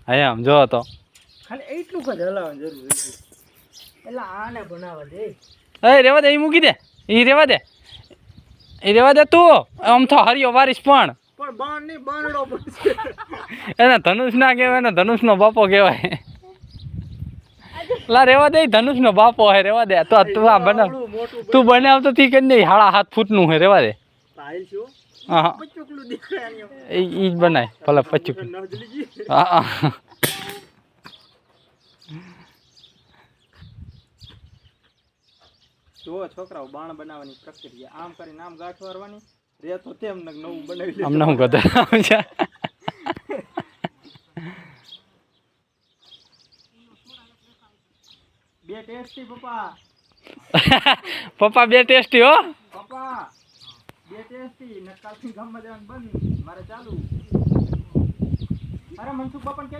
હા એમ જો તો ખાલી એટલું જ હલાવવાની જરૂર છે એટલે આને બનાવવા દે એ રેવા દે એ મૂકી દે એ રેવા દે તું આમ તો હરિયો વારીશ પણ બાણ ની બાણડો પડશે એને ધનુષ ના કહેવાય ને ધનુષ નો બાપો કહેવાય લા રેવા દે ધનુષ નો બાપો હે રેવા દે તો તું આ બનાવ તું બનાવ તો તી કરી દે 7.5 ફૂટનું હે રેવા દે પાયલ છો હા પચુકલું દેખાય આની ઈ જ બનાય ભલે 25 નજલી જી હા જો છોકરાઓ બાણ બનાવવાની પ્રક્રિયા આમ કરીને આમ ગાંઠ વારવાની રે તો તેમ નવું બનાવી લે અમને હું કહેતો છે બે ટેસ્ટી પપ્પા પપ્પા બે ટેસ્ટી હો પપ્પા બે ટેસ્ટી નકાલથી ગામમાં જવાનું બંધ મારે ચાલુ અરે મનસુખ બાપા